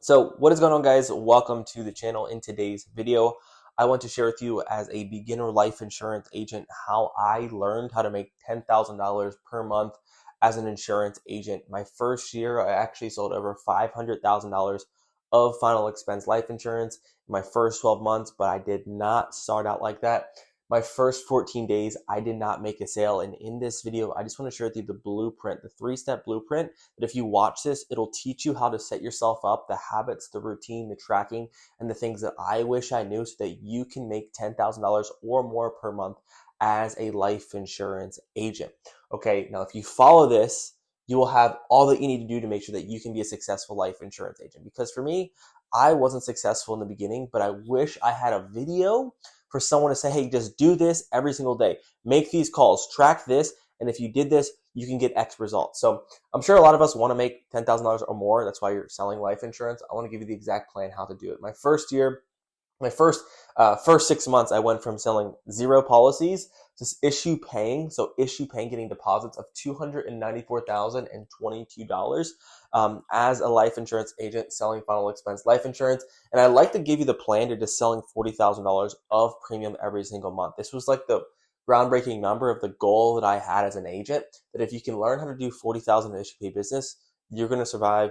So what is going on, guys? Welcome to the channel. In today's video, I want to share with you as a beginner life insurance agent how I learned how to make $10,000 per month as an insurance agent. My first year, I actually sold over $500,000 of final expense life insurance in my first 12 months, but I did not start out like that. My first 14 days, I did not make a sale. And in this video, I just want to share with you the blueprint, the 3-step blueprint that if you watch this, it'll teach you how to set yourself up, the habits, the routine, the tracking, and the things that I wish I knew so that you can make $10,000 or more per month as a life insurance agent. Okay, now if you follow this, you will have all that you need to do to make sure that you can be a successful life insurance agent. Because for me, I wasn't successful in the beginning, but I wish I had a video for someone to say, hey, just do this every single day. Make these calls, track this, and if you did this, you can get X results. So I'm sure a lot of us want to make $10,000 or more. That's why you're selling life insurance. I want to give you the exact plan how to do it. My first 6 months, I went from selling 0 policies to issue paying, getting deposits of $294,022 as a life insurance agent selling final expense life insurance. And I like to give you the plan to just selling $40,000 of premium every single month. This was like the groundbreaking number of the goal that I had as an agent, that if you can learn how to do $40,000 in issue pay business, you're going to survive,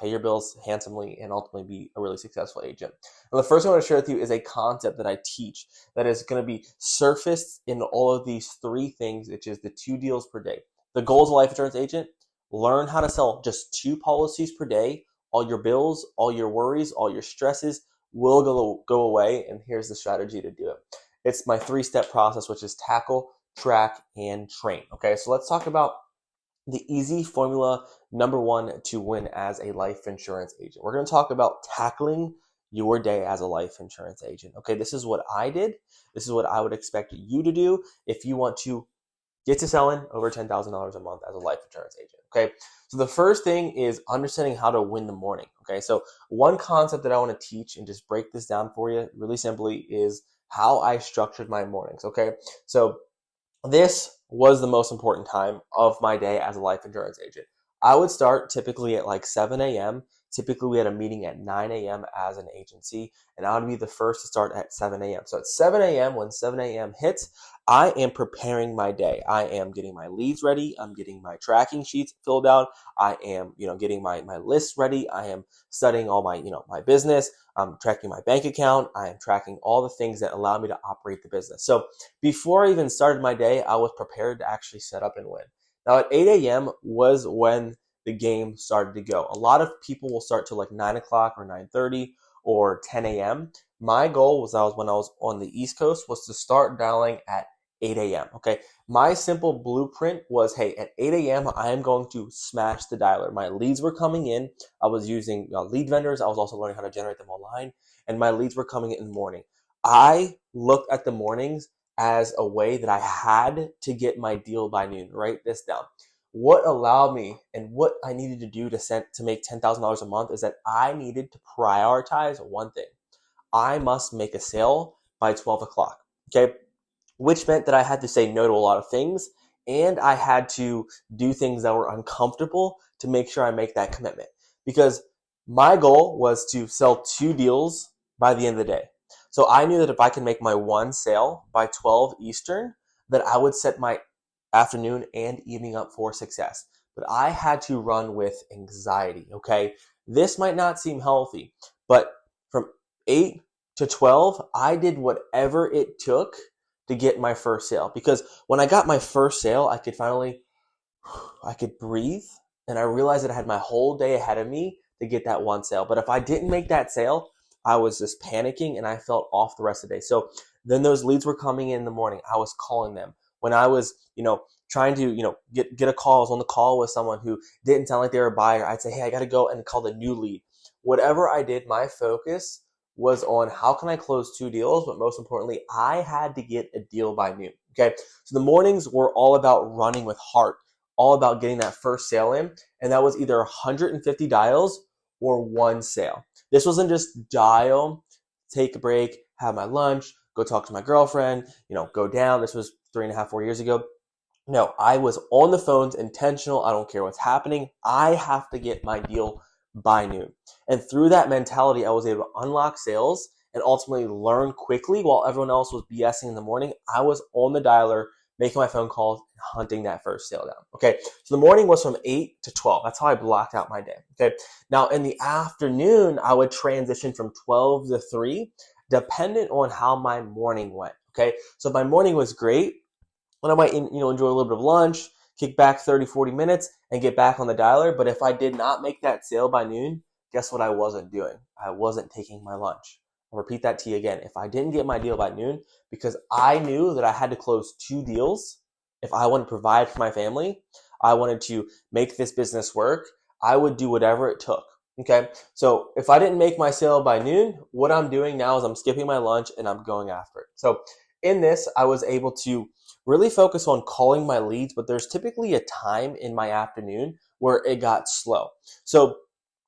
pay your bills handsomely, and ultimately be a really successful agent. And the first thing I want to share with you is a concept that I teach that is going to be surfaced in all of these 3 things, which is the 2 deals per day. The goal as a life insurance agent, learn how to sell just 2 policies per day. All your bills, all your worries, all your stresses will go away, and here's the strategy to do it. It's my 3-step process, which is tackle, track, and train. Okay, so let's talk about the easy formula number 1 to win as a life insurance agent. We're going to talk about tackling your day as a life insurance agent. Okay, this is what I did. This is what I would expect you to do if you want to get to selling over $10,000 a month as a life insurance agent. Okay, so the first thing is understanding how to win the morning. Okay, so one concept that I want to teach and just break this down for you really simply is how I structured my mornings. Okay, so this was the most important time of my day as a life insurance agent. I would start typically at like 7 a.m. Typically, we had a meeting at 9 a.m. as an agency, and I would be the first to start at 7 a.m. So at 7 a.m., when 7 a.m. hits, I am preparing my day. I am getting my leads ready. I'm getting my tracking sheets filled out. I am, getting my lists ready. I am studying all my, my business. I'm tracking my bank account. I am tracking all the things that allow me to operate the business. So before I even started my day, I was prepared to actually set up and win. Now at 8 a.m. was when the game started to go. A lot of people will start to like 9 o'clock or 9:30 or 10 a.m. My goal was when I was on the East Coast was to start dialing at 8 a.m. Okay, my simple blueprint was, hey, at 8 a.m. I am going to smash the dialer. My leads were coming in. I was using lead vendors. I was also learning how to generate them online, and my leads were coming in the morning. I looked at the mornings as a way that I had to get my deal by noon. Write this down. What allowed me and what I needed to do to make $10,000 a month is that I needed to prioritize one thing. I must make a sale by 12 o'clock, okay? Which meant that I had to say no to a lot of things, and I had to do things that were uncomfortable to make sure I make that commitment. Because my goal was to sell 2 deals by the end of the day. So I knew that if I could make my 1 sale by 12 Eastern, that I would set my afternoon and evening up for success. But I had to run with anxiety, okay? This might not seem healthy, but from 8 to 12, I did whatever it took to get my first sale. Because when I got my first sale, I could breathe, and I realized that I had my whole day ahead of me to get that 1 sale. But if I didn't make that sale, I was just panicking and I felt off the rest of the day. So then those leads were coming in the morning. I was calling them. When I was, trying to, get a call, I was on the call with someone who didn't sound like they were a buyer. I'd say, hey, I got to go and call the new lead. Whatever I did, my focus was on how can I close 2 deals, but most importantly, I had to get a deal by noon. Okay, so the mornings were all about running with heart, all about getting that first sale in, and that was either 150 dials or 1 sale. This wasn't just dial, take a break, have my lunch, go talk to my girlfriend, go down. This was 3.5, 4 years ago. No, I was on the phones, intentional. I don't care what's happening. I have to get my deal by noon. And through that mentality, I was able to unlock sales and ultimately learn quickly while everyone else was BSing in the morning. I was on the dialer, making my phone calls, and hunting that first sale down. Okay, so the morning was from 8 to 12. That's how I blocked out my day. Okay, now in the afternoon, I would transition from 12 to 3, dependent on how my morning went. Okay, so if my morning was great, then I might enjoy a little bit of lunch, kick back 30, 40 minutes, and get back on the dialer. But if I did not make that sale by noon, guess what I wasn't doing? I wasn't taking my lunch. I'll repeat that to you again. If I didn't get my deal by noon, because I knew that I had to close 2 deals if I wanted to provide for my family, I wanted to make this business work, I would do whatever it took. Okay, so if I didn't make my sale by noon, what I'm doing now is I'm skipping my lunch and I'm going after it. So in this, I was able to really focus on calling my leads, but there's typically a time in my afternoon where it got slow. So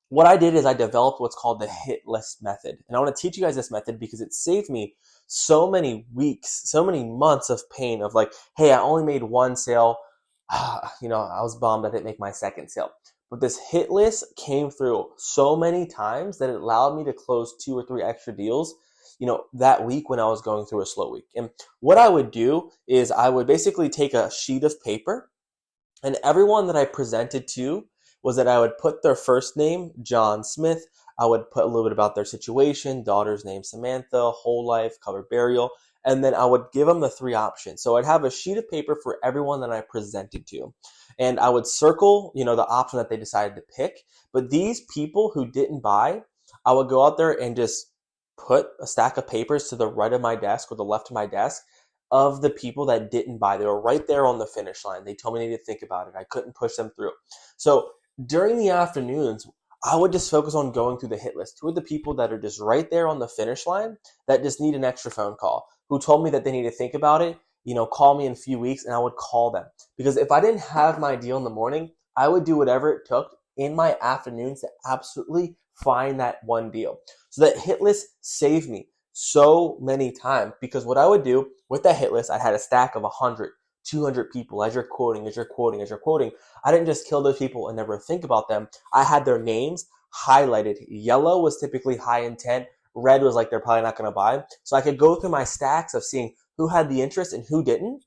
what I did is I developed what's called the hit list method. And I want to teach you guys this method because it saved me so many weeks, so many months of pain of like, hey, I only made 1 sale. I was bummed I didn't make my second sale. But this hit list came through so many times that it allowed me to close 2 or 3 extra deals, that week when I was going through a slow week. And what I would do is I would basically take a sheet of paper, and everyone that I presented to was that I would put their first name, John Smith. I would put a little bit about their situation, daughter's name, Samantha, whole life, cover burial, and then I would give them the 3 options. So I'd have a sheet of paper for everyone that I presented to. And I would circle, the option that they decided to pick. But these people who didn't buy, I would go out there and just put a stack of papers to the right of my desk or the left of my desk of the people that didn't buy. They were right there on the finish line. They told me they needed to think about it. I couldn't push them through. So during the afternoons, I would just focus on going through the hit list. Who are the people that are just right there on the finish line that just need an extra phone call, who told me that they need to think about it, call me in a few weeks, and I would call them. Because if I didn't have my deal in the morning, I would do whatever it took in my afternoons to absolutely find that one deal. So that hit list saved me so many times because what I would do with that hit list, I had a stack of 100, 200 people as you're quoting. I didn't just kill those people and never think about them. I had their names highlighted. Yellow was typically high intent. Red was like they're probably not going to buy. So I could go through my stacks of seeing who had the interest and who didn't.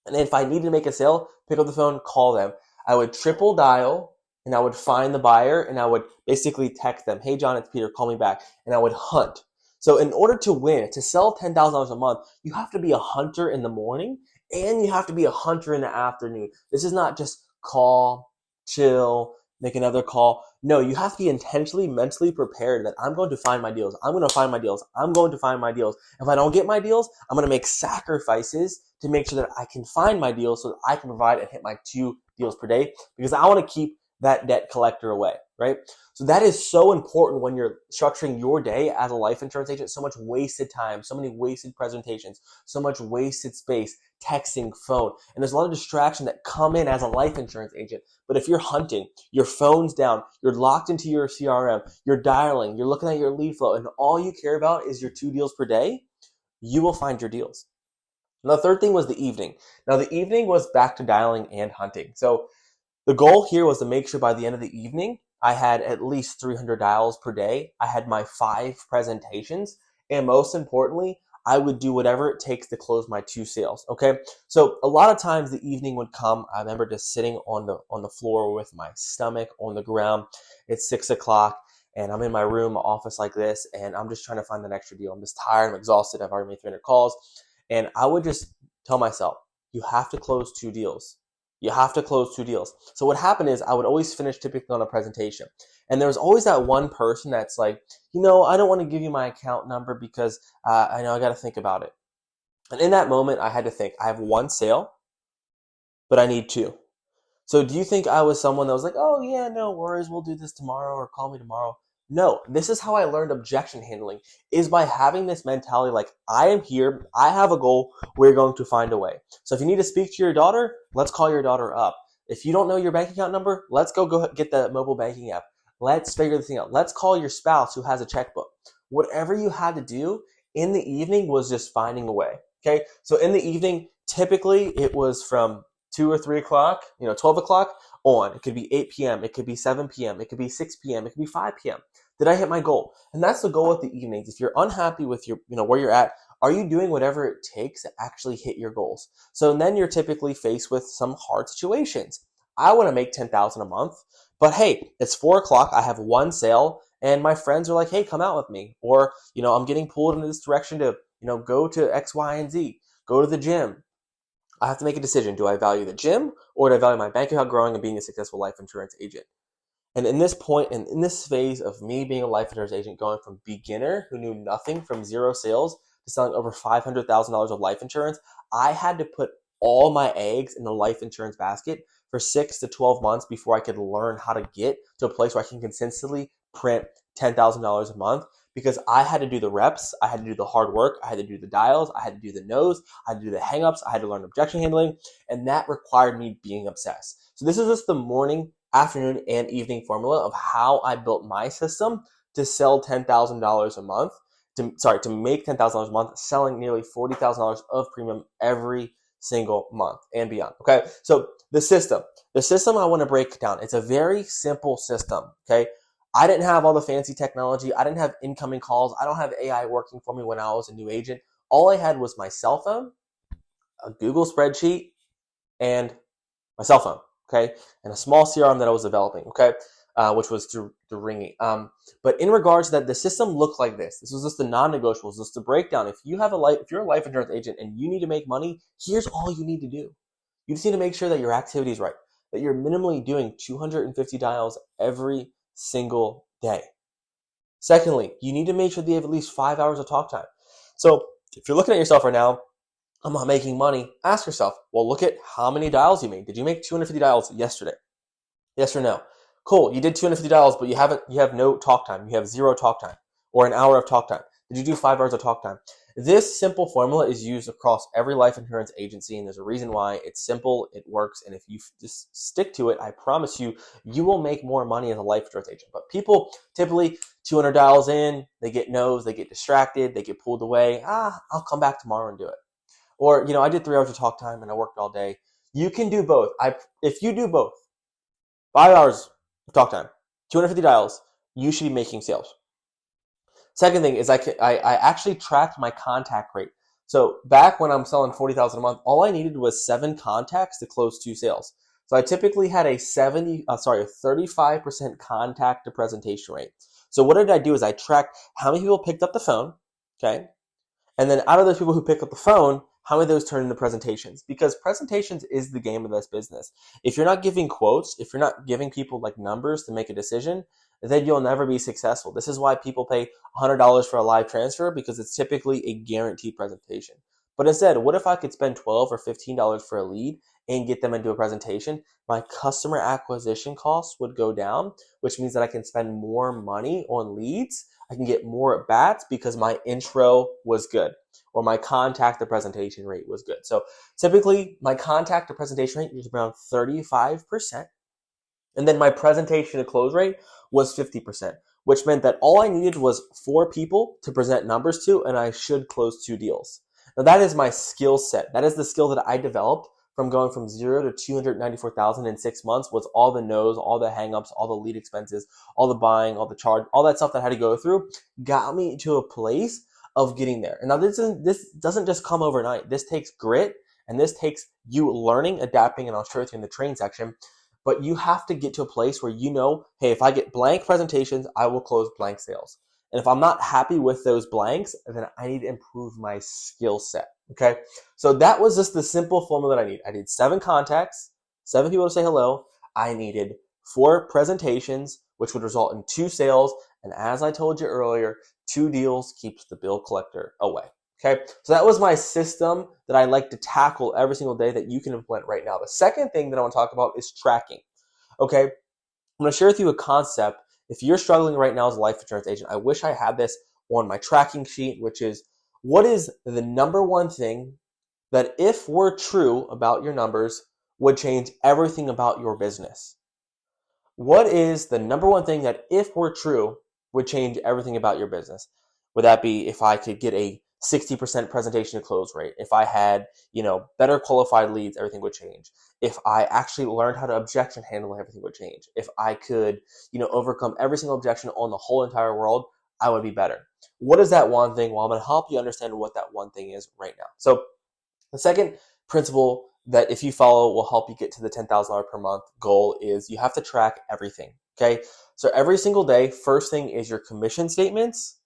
And then if I needed to make a sale, pick up the phone, call them. I would triple dial and I would find the buyer and I would basically text them, hey, John, it's Peter, call me back. And I would hunt. So in order to win, to sell $10,000 a month, you have to be a hunter in the morning and you have to be a hunter in the afternoon. This is not just call, chill, make another call. No, you have to be intentionally, mentally prepared that I'm going to find my deals. I'm going to find my deals. I'm going to find my deals. If I don't get my deals, I'm going to make sacrifices to make sure that I can find my deals so that I can provide and hit my 2 deals per day because I want to keep that debt collector away, right? So that is so important when you're structuring your day as a life insurance agent. So much wasted time, so many wasted presentations, so much wasted space, texting, phone. And there's a lot of distraction that come in as a life insurance agent. But if you're hunting, your phone's down, you're locked into your CRM, you're dialing, you're looking at your lead flow, and all you care about is your 2 deals per day, you will find your deals. Now, the third thing was the evening. Now, the evening was back to dialing and hunting. So the goal here was to make sure by the end of the evening, I had at least 300 dials per day. I had my 5 presentations. And most importantly, I would do whatever it takes to close my 2 sales. Okay. So a lot of times the evening would come. I remember just sitting on the floor with my stomach on the ground. It's 6 o'clock and I'm in my room, office like this, and I'm just trying to find the extra deal. I'm just tired. I'm exhausted. I've already made 300 calls. And I would just tell myself, you have to close 2 deals. You have to close 2 deals. So what happened is I would always finish typically on a presentation. And there was always that one person that's like, I don't want to give you my account number because I know I got to think about it. And in that moment, I had to think, I have 1 sale, but I need 2. So do you think I was someone that was like, oh yeah, no worries, we'll do this tomorrow or call me tomorrow? No, this is how I learned objection handling, is by having this mentality like, I am here, I have a goal, we're going to find a way. So if you need to speak to your daughter, let's call your daughter up. If you don't know your bank account number, let's go get the mobile banking app. Let's figure this thing out. Let's call your spouse who has a checkbook. Whatever you had to do in the evening was just finding a way, okay? So in the evening, typically it was from 2 or 3 o'clock, 12 o'clock on. It could be 8 p.m., it could be 7 p.m., it could be 6 p.m., it could be 5 p.m. Did I hit my goal? And that's the goal at the evenings. If you're unhappy with your, where you're at, are you doing whatever it takes to actually hit your goals? So then you're typically faced with some hard situations. I want to make $10,000 a month, but hey, it's 4:00. I have one sale, and my friends are like, "Hey, come out with me," or I'm getting pulled in this direction to go to X, Y, and Z, go to the gym. I have to make a decision. Do I value the gym, or do I value my bank account growing and being a successful life insurance agent? And in this point, and in this phase of me being a life insurance agent, going from beginner who knew nothing from zero sales to selling over $500,000 of life insurance, I had to put all my eggs in the life insurance basket for 6 to 12 months before I could learn how to get to a place where I can consistently print $10,000 a month, because I had to do the reps, I had to do the hard work, I had to do the dials, I had to do the no's, I had to do the hangups, I had to learn objection handling, and that required me being obsessed. So this is just the morning, afternoon, and evening formula of how I built my system to sell $10,000 a month, to make $10,000 a month, selling nearly $40,000 of premium every single month and beyond. Okay, so the system I want to break down. It's a very simple system. Okay, I didn't have all the fancy technology. I didn't have incoming calls. I don't have AI working for me when I was a new agent. All I had was my cell phone, a Google spreadsheet, and my cell phone. Okay, and a small CRM that I was developing. Okay, which was through Ringy. But in regards to that, the system looked like this. This was just the non-negotiables, just the breakdown. If you're a life insurance agent and you need to make money, here's all you need to do. You just need to make sure that your activity is right, that you're minimally doing 250 dials every single day. Secondly, you need to make sure that you have at least 5 hours of talk time. So if you're looking at yourself right now, I'm not making money, ask yourself, well, look at how many dials you made. Did you make 250 dials yesterday? Yes or no? Cool, you did 250 dials, but you have no talk time. You have 0 talk time, or an hour of talk time. Did you do 5 hours of talk time? This simple formula is used across every life insurance agency, and there's a reason why. It's simple, it works, and if you just stick to it, I promise you, you will make more money as a life insurance agent. But people typically 200 dials in, they get no's, they get distracted, they get pulled away. I'll come back tomorrow and do it. Or, I did 3 hours of talk time and I worked all day. You can do both. If you do both, 5 hours of talk time, 250 dials, you should be making sales. Second thing is I actually tracked my contact rate. So back when I'm selling $40,000 a month, all I needed was 7 contacts to close 2 sales. So I typically had a 35% contact to presentation rate. So what did I do is I tracked how many people picked up the phone, okay? And then out of those people who pick up the phone, how many of those turn into presentations? Because presentations is the game of this business. If you're not giving quotes, if you're not giving people like numbers to make a decision, then you'll never be successful. This is why people pay $100 for a live transfer, because it's typically a guaranteed presentation. But instead, what if I could spend $12 or $15 for a lead and get them into a presentation? My customer acquisition costs would go down, which means that I can spend more money on leads. I can get more at bats because my intro was good, or my contact to presentation rate was good. So typically my contact to presentation rate was around 35%. And then my presentation to close rate was 50%, which meant that all I needed was 4 people to present numbers to, and I should close 2 deals. Now that is my skill set. That is the skill that I developed from going from 0 to 294,000 in 6 months, with all the no's, all the hangups, all the lead expenses, all the buying, all the charge, all that stuff that I had to go through, got me to a place of getting there. And now this doesn't just come overnight. This takes grit, and this takes you learning, adapting, and I'll show you in the training section. But you have to get to a place where hey, if I get blank presentations, I will close blank sales. And if I'm not happy with those blanks, then I need to improve my skill set, okay? So that was just the simple formula that I need. I need 7 contacts, 7 people to say hello. I needed 4 presentations, which would result in 2 sales. And as I told you earlier, 2 deals keeps the bill collector away. Okay, so that was my system that I like to tackle every single day that you can implement right now. The second thing that I want to talk about is tracking. Okay, I'm going to share with you a concept. If you're struggling right now as a life insurance agent, I wish I had this on my tracking sheet, which is, what is the number one thing that, if were true about your numbers, would change everything about your business? What is the number one thing that, if were true, would change everything about your business? Would that be if I could get a 60% presentation to close rate, if I had, better qualified leads, everything would change. If I actually learned how to objection handle, everything would change. If I could, overcome every single objection on the whole entire world, I would be better. What is that one thing? Well, I'm going to help you understand what that one thing is right now. So the second principle that if you follow will help you get to the $10,000 per month goal is you have to track everything. Okay. So every single day, first thing is your commission statements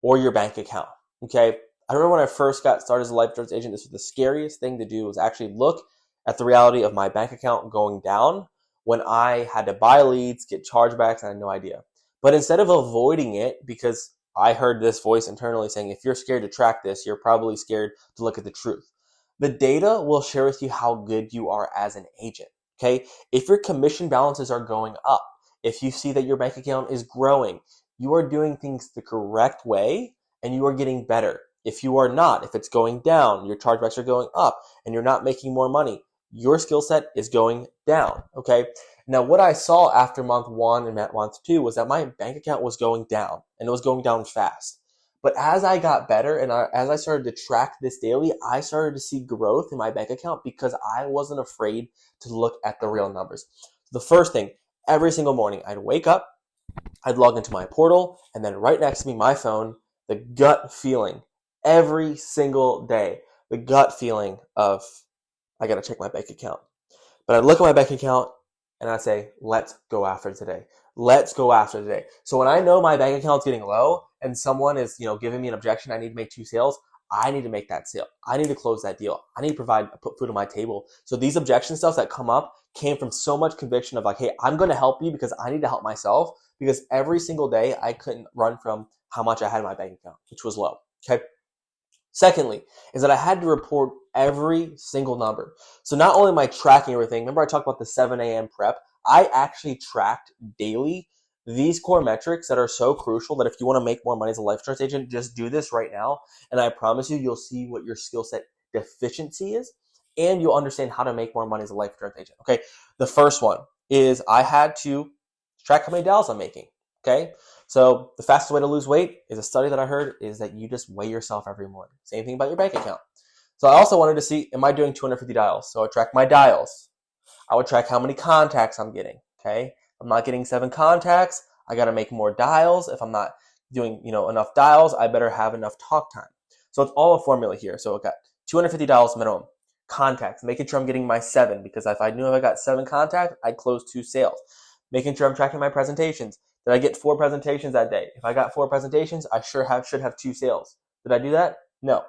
or your bank account. Okay. I remember when I first got started as a life insurance agent, this was the scariest thing to do, was actually look at the reality of my bank account going down when I had to buy leads, get chargebacks, and I had no idea. But instead of avoiding it, because I heard this voice internally saying, if you're scared to track this, you're probably scared to look at the truth. The data will share with you how good you are as an agent. Okay. If your commission balances are going up, if you see that your bank account is growing, you are doing things the correct way and you are getting better. If you are not, if it's going down, your chargebacks are going up and you're not making more money, your skill set is going down. Okay. Now, what I saw after month 1 and month 2 was that my bank account was going down and it was going down fast. But as I got better and as I started to track this daily, I started to see growth in my bank account because I wasn't afraid to look at the real numbers. The first thing, every single morning, I'd wake up, I'd log into my portal, and then right next to me, my phone, the gut feeling, every single day, the gut feeling of, I got to check my bank account. But I'd look at my bank account and I'd say, let's go after today. Let's go after today. So when I know my bank account's getting low and someone is, giving me an objection, I need to make 2 sales, I need to make that sale. I need to close that deal. I need to put food on my table. So these objection stuff that come up came from so much conviction of like, hey, I'm going to help you because I need to help myself, because every single day I couldn't run from how much I had in my bank account, which was low. Okay. Secondly, is that I had to report every single number. So not only am I tracking everything, remember I talked about the 7 a.m. prep, I actually tracked daily these core metrics that are so crucial that if you want to make more money as a life insurance agent, just do this right now. And I promise you, you'll see what your skill set deficiency is, and you'll understand how to make more money as a life insurance agent. Okay. The first one is I had to track how many dials I'm making. Okay. So the fastest way to lose weight is a study that I heard is that you just weigh yourself every morning. Same thing about your bank account. So I also wanted to see, am I doing 250 dials? So I track my dials. I would track how many contacts I'm getting. Okay. If I'm not getting 7 contacts, I got to make more dials. If I'm not doing, enough dials, I better have enough talk time. So it's all a formula here. So I got 250 dials minimum. Contacts, making sure I'm getting my 7, because if I knew if I got 7 contacts, I'd close 2 sales. Making sure I'm tracking my presentations. Did I get 4 presentations that day? If I got 4 presentations, I should have 2 sales. Did I do that? No.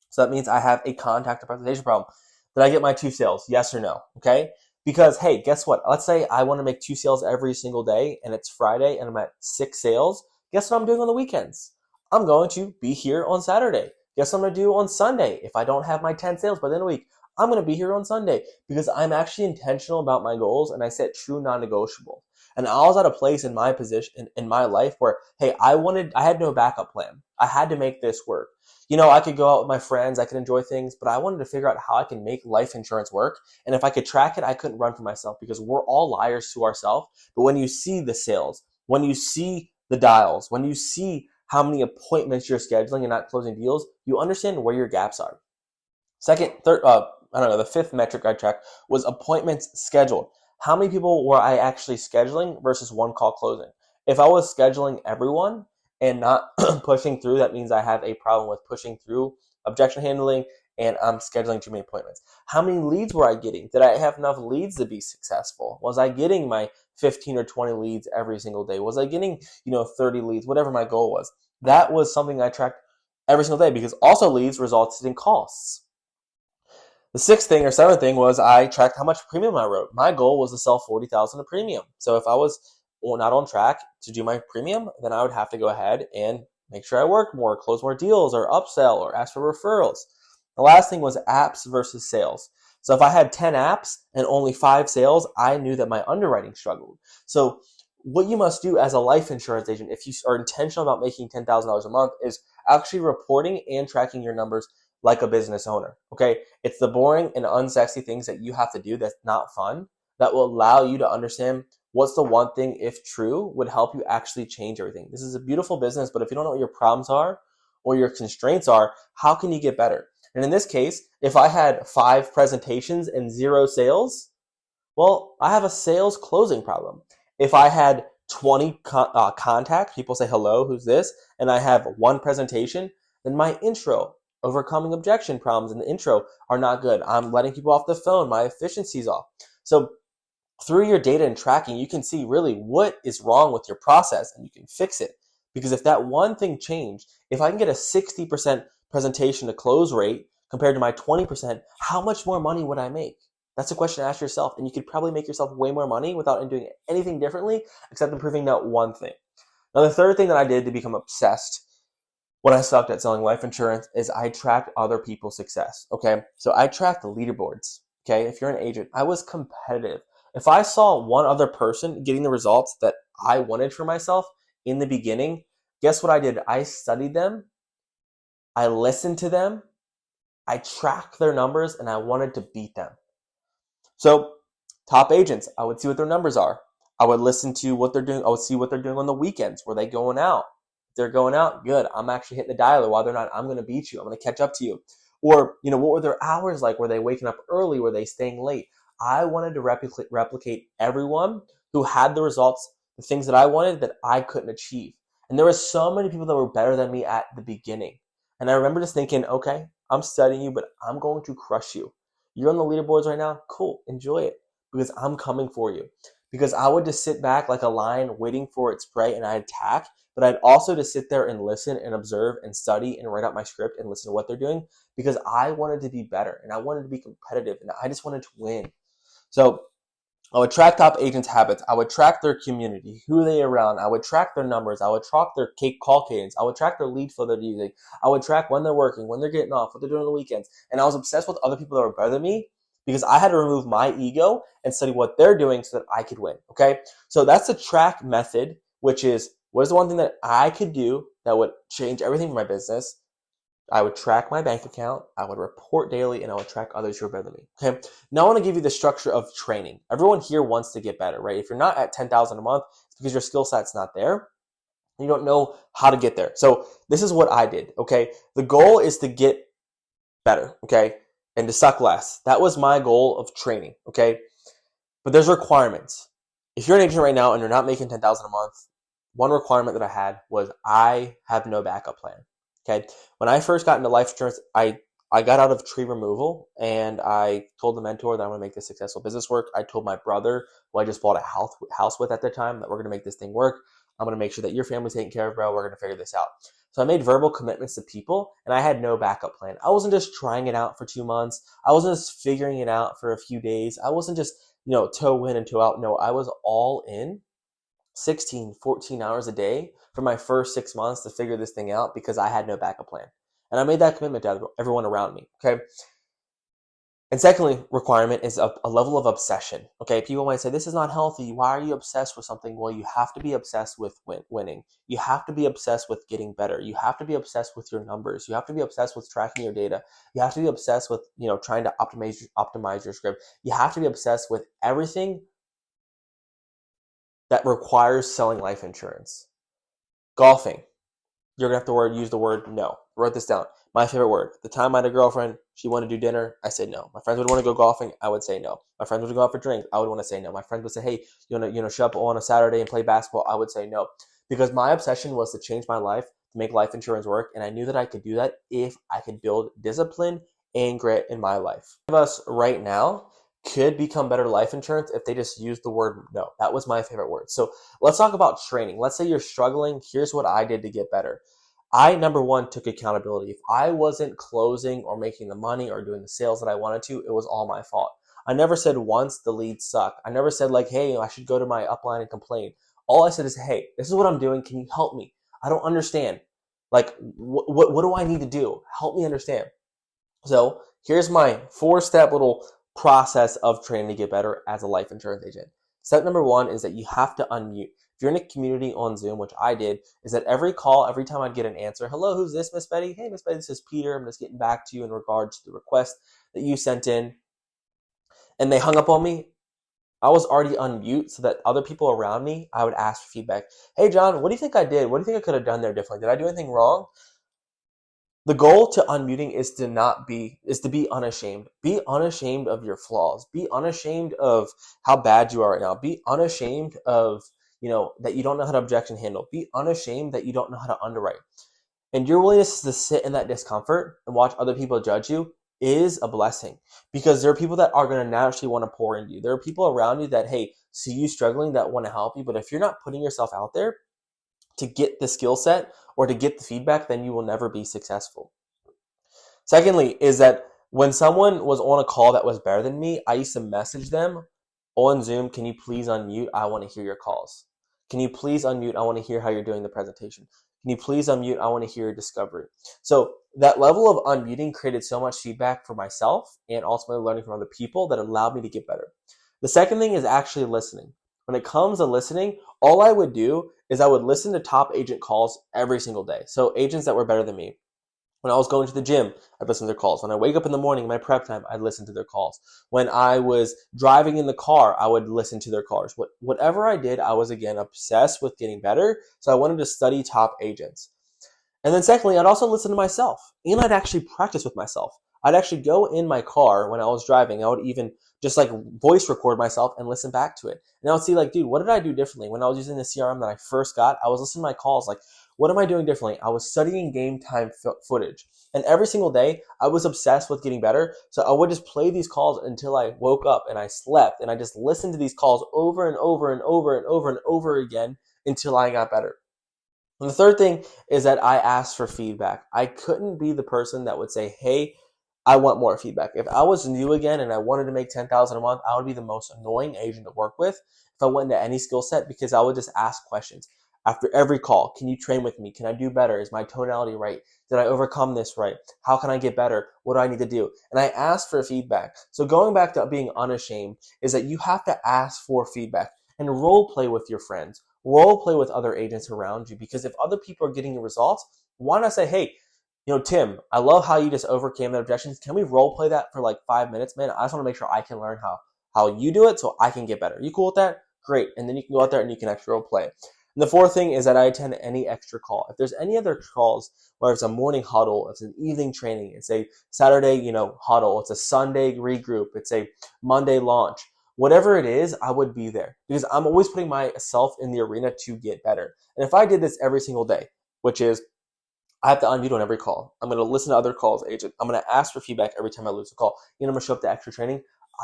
So that means I have a contact or presentation problem. Did I get my 2 sales? Yes or no? Okay. Because, hey, guess what? Let's say I want to make 2 sales every single day and it's Friday and I'm at 6 sales. Guess what I'm doing on the weekends? I'm going to be here on Saturday. Guess what I'm going to do on Sunday? If I don't have my 10 sales by the end of the week, I'm going to be here on Sunday, because I'm actually intentional about my goals and I set true non-negotiable. And I was at a place in my position in my life where, hey, I had no backup plan. I had to make this work. I could go out with my friends, I could enjoy things, but I wanted to figure out how I can make life insurance work. And if I could track it, I couldn't run for myself, because we're all liars to ourselves. But when you see the sales, when you see the dials, when you see how many appointments you're scheduling and not closing deals, you understand where your gaps are. The 5th metric I tracked was appointments scheduled. How many people were I actually scheduling versus one call closing? If I was scheduling everyone and not pushing through, that means I have a problem with pushing through objection handling and I'm scheduling too many appointments. How many leads were I getting? Did I have enough leads to be successful? Was I getting my 15 or 20 leads every single day? Was I getting, 30 leads, whatever my goal was? That was something I tracked every single day, because also leads resulted in costs. The 7th thing was I tracked how much premium I wrote. My goal was to sell 40,000 of premium. So if I was not on track to do my premium, then I would have to go ahead and make sure I worked more, close more deals, or upsell, or ask for referrals. The last thing was apps versus sales. So if I had 10 apps and only 5 sales, I knew that my underwriting struggled. So what you must do as a life insurance agent, if you are intentional about making $10,000 a month, is actually reporting and tracking your numbers like a business owner. Okay. It's the boring and unsexy things that you have to do that's not fun, that will allow you to understand what's the one thing, if true, would help you actually change everything. This is a beautiful business, but if you don't know what your problems are or your constraints are, how can you get better? And in this case, if I had 5 presentations and 0 sales, well, I have a sales closing problem. If I had 20 contacts, people say, hello, who's this? And I have 1 presentation, then my intro, overcoming objection problems in the intro are not good. I'm letting people off the phone. My efficiency's off. So through your data and tracking, you can see really what is wrong with your process and you can fix it. Because if that one thing changed, if I can get a 60% presentation to close rate compared to my 20%, how much more money would I make? That's a question to ask yourself, and you could probably make yourself way more money without doing anything differently except improving that one thing. Now, the third thing that I did to become obsessed when I sucked at selling life insurance is I tracked other people's success, okay? So I tracked the leaderboards, okay? If you're an agent, I was competitive. If I saw one other person getting the results that I wanted for myself in the beginning, guess what I did? I studied them, I listened to them, I tracked their numbers, and I wanted to beat them. So top agents, I would see what their numbers are. I would listen to what they're doing. I would see what they're doing on the weekends. Were they going out? If they're going out, good. I'm actually hitting the dialer. While they're not, I'm going to beat you. I'm going to catch up to you. Or, what were their hours like? Were they waking up early? Were they staying late? I wanted to replicate everyone who had the results, the things that I wanted that I couldn't achieve. And there were so many people that were better than me at the beginning. And I remember just thinking, okay, I'm studying you, but I'm going to crush you. You're on the leaderboards right now? Cool, enjoy it, because I'm coming for you. Because I would just sit back like a lion waiting for its prey and I'd attack, but I'd also just sit there and listen and observe and study and write out my script and listen to what they're doing, because I wanted to be better and I wanted to be competitive and I just wanted to win. So I would track top agents' habits. I would track their community, who they around. I would track their numbers. I would track their call cadence. I would track their lead flow they're using. I would track when they're working, when they're getting off, what they're doing on the weekends. And I was obsessed with other people that were better than me because I had to remove my ego and study what they're doing so that I could win, okay? So that's the track method, which is what is the one thing that I could do that would change everything for my business? I would track my bank account, I would report daily, and I would track others who are better than me. Okay. Now I want to give you the structure of training. Everyone here wants to get better, right? If you're not at 10,000 a month, it's because your skill set's not there. You don't know how to get there. So this is what I did. Okay. The goal is to get better. Okay. And to suck less. That was my goal of training. Okay. But there's requirements. If you're an agent right now and you're not making 10,000 a month, one requirement that I had was I have no backup plan. Okay. When I first got into life insurance, I got out of tree removal and I told the mentor that I'm going to make this successful business work. I told my brother, who I just bought a house with at the time, that we're going to make this thing work. I'm going to make sure that your family's taken care of, bro. We're going to figure this out. So I made verbal commitments to people and I had no backup plan. I wasn't just trying it out for 2 months. I wasn't just figuring it out for a few days. I wasn't just, toe in and toe out. No, I was all in 16, 14 hours a day for my first 6 months to figure this thing out because I had no backup plan. And I made that commitment to everyone around me, okay? And secondly, requirement is a level of obsession, okay? People might say, this is not healthy. Why are you obsessed with something? Well, you have to be obsessed with winning. You have to be obsessed with getting better. You have to be obsessed with your numbers. You have to be obsessed with tracking your data. You have to be obsessed with, trying to optimize your script. You have to be obsessed with everything that requires selling life insurance. Golfing. You're going to have to use the word no. I wrote this down. My favorite word. At the time I had a girlfriend, she wanted to do dinner. I said no. My friends would want to go golfing. I would say no. My friends would go out for drinks. I would want to say no. My friends would say, hey, you want to show up on a Saturday and play basketball? I would say no. Because my obsession was to change my life, to make life insurance work. And I knew that I could do that if I could build discipline and grit in my life. Of us right now could become better life insurance if they just use the word no. That was my favorite word. So let's talk about training. Let's say you're struggling. Here's what I did to get better. I, number one, took accountability. If I wasn't closing or making the money or doing the sales that I wanted to, it was all my fault. I never said once the leads suck. I never said like, hey, I should go to my upline and complain. All I said is, hey, this is what I'm doing. Can you help me? I don't understand. Like, what do I need to do? Help me understand. So here's my 4-step little process of training to get better as a life insurance agent. Step number 1 is that you have to unmute. If you're in a community on Zoom, which I did, is that every call, every time I'd get an answer, hello, who's this, Miss Betty? Hey, Miss Betty, this is Peter. I'm just getting back to you in regards to the request that you sent in. And they hung up on me. I was already unmute so that other people around me, I would ask for feedback. Hey, John, what do you think I did? What do you think I could have done there differently? Did I do anything wrong? The goal to unmuting is to be unashamed. Be unashamed of your flaws. Be unashamed of how bad you are right now. Be unashamed of, that you don't know how to objection handle. Be unashamed that you don't know how to underwrite. And your willingness to sit in that discomfort and watch other people judge you is a blessing, because there are people that are going to naturally want to pour into you. There are people around you that, hey, see you struggling, that want to help you. But if you're not putting yourself out there to get the skill set or to get the feedback, then you will never be successful. Secondly, is that when someone was on a call that was better than me, I used to message them on Zoom, can you please unmute? I want to hear your calls. Can you please unmute? I want to hear how you're doing the presentation. Can you please unmute? I want to hear your discovery. So that level of unmuting created so much feedback for myself and ultimately learning from other people that allowed me to get better. The second thing is actually listening. When it comes to listening, all I would do is I would listen to top agent calls every single day. So agents that were better than me. When I was going to the gym, I'd listen to their calls. When I wake up in the morning, my prep time, I'd listen to their calls. When I was driving in the car, I would listen to their calls. Whatever I did, I was, again, obsessed with getting better. So I wanted to study top agents. And then secondly, I'd also listen to myself, and I'd actually practice with myself. I'd actually go in my car when I was driving. I would even just voice record myself and listen back to it. And I would see dude, what did I do differently? When I was using the CRM that I first got, I was listening to my calls what am I doing differently? I was studying game time footage. And every single day, I was obsessed with getting better. So I would just play these calls until I woke up and I slept. And I just listened to these calls over and over and over and over and over again until I got better. And the third thing is that I asked for feedback. I couldn't be the person that would say, hey, I want more feedback. If I was new again and I wanted to make $10,000 a month, I would be the most annoying agent to work with if I went into any skill set, because I would just ask questions. After every call, can you train with me? Can I do better? Is my tonality right? Did I overcome this right? How can I get better? What do I need to do? And I asked for feedback. So going back to being unashamed is that you have to ask for feedback and role play with your friends. Role play with other agents around you, because if other people are getting the results, why not say, hey, Tim, I love how you just overcame the objections. Can we role play that for 5 minutes, man? I just want to make sure I can learn how you do it so I can get better. You cool with that? Great. And then you can go out there and you can actually role play. And the fourth thing is that I attend any extra call. If there's any other calls, whether it's a morning huddle, it's an evening training, it's a Saturday, huddle, it's a Sunday regroup, it's a Monday launch, whatever it is, I would be there, because I'm always putting myself in the arena to get better. And if I did this every single day, which is I have to unmute on every call. I'm going to listen to other calls, agent. I'm going to ask for feedback every time I lose a call. I'm going to show up to extra training.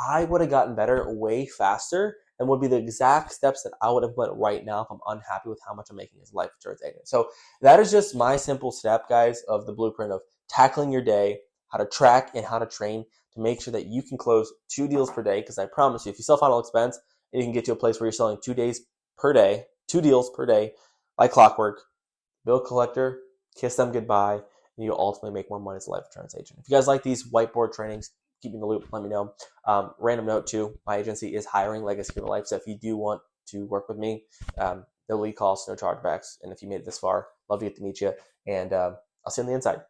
I would have gotten better way faster and would be the exact steps that I would have went right now if I'm unhappy with how much I'm making as a life insurance agent. So that is just my simple step, guys, of the blueprint of tackling your day, how to track and how to train to make sure that you can close 2 deals per day. Because I promise you, if you sell final expense, you can get to a place where you're selling 2 deals per day, like clockwork. Bill collector, kiss them goodbye, and you'll ultimately make more money as a life insurance agent. If you guys like these whiteboard trainings, keep me in the loop, let me know. Random note too, my agency is hiring Legacy of Life, so if you do want to work with me, no lead costs, no chargebacks, and if you made it this far, love to get to meet you, and I'll see you on the inside.